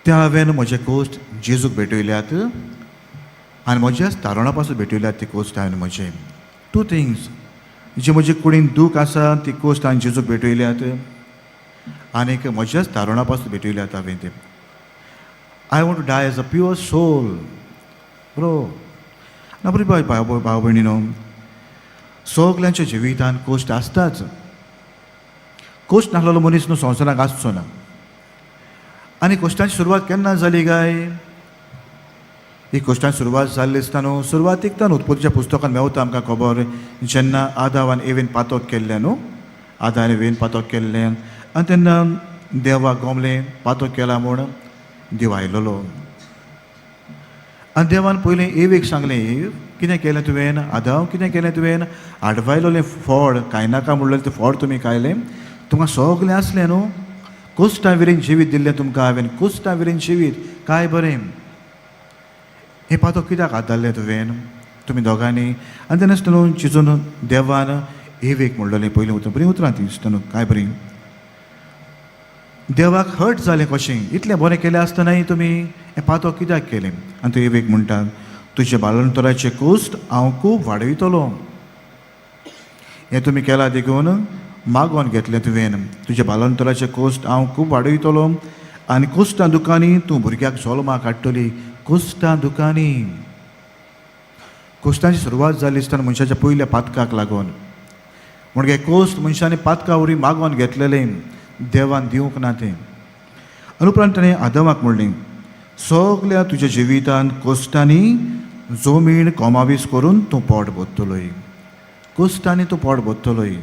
ते हांवें म्हजे कोस्ट जेजूक भेटयल्यात आनी म्हज्या तारुणा पासून भेटयल्यात ती कोस्ट हांवें म्हजे टू थिंग्स जी म्हजे कुडीन दूख आसा ती कोस्ट हांवें जेजूक भेटयल्यात आनीक म्हज्याच तारुणा पासून भेटयल्यात हांवें ते I want to die as a pure soul बरो ना बरी भाव भयणीनो सगल्यांच्या जिवितान कोश्ट आसताच कोश्ट नासलेलो मनीस न्हू संवसाराक आसचो ना आनी कोश्टांची सुरवात केन्ना जाली काय ही कोश्टांची सुरवात जाल्ली आसता न्हू सुरवातीक तर उत्पत्तीच्या पुस्तकान मेवता आमकां खबर जेन्ना आदावान एवेन पातोक केल्लें न्हू आदान एवेन पातोक केल्लें आनी तेन्ना देवाक गोमलें पातोक केला म्हूण देव आयलोलो आनी देवान पयलें एवेक सांगलें कितें केलें तुवें आदाव कितें केलें तुवें आडवायलोलें फळ कांय नाका म्हणलें तें फळ तुमी खायलें तुमकां सगलें आसलें न्हू कोश्टा विरेन जिवीत दिल्लें तुमकां हांवें कोश्टा विरेन जिवीत काय बरें हें पातोक कित्याक हात घाल्लें तुवें तुमी दोगांनी आनी तेन्ना आसतना चिंतून देवान एवेक म्हणलेलें पयलीं उतर बरीं उतरां ती आसतना काय बरीं देवाक हर्ट जालें कशें इतलें बरें केलें आसतनाय तुमी हें पातोक कित्याक केलें आनी तो एवेक म्हणटा तुजे बाळंतराचें कोश्ट हांव खूब वाडयतलो हें तुमी केलां देखून मागोन घेतलें तुवें तुजे बाळंतराचें कोश्ट हांव खूब वाडयतलो आनी कोश्टां दुखांनी तूं भुरग्याक जल्माक हाडटली कोश्टां दुखांनी कोश्टांची सुरवात जाल्ली आसतना मनशाच्या पयल्या पातकाक लागून म्हण हे कोश्ट मनशांनी पातका उरी मागोन घेतलेलें देवान दिवंक ना तें आनी उपरांत ताणें आदमाक म्हणलें सगल्या तुज्या जिवितान कोश्टांनी जमीन कोमावीस करून तूं पोट भरतलोय कोश्टांनी तूं पोट भरतलोय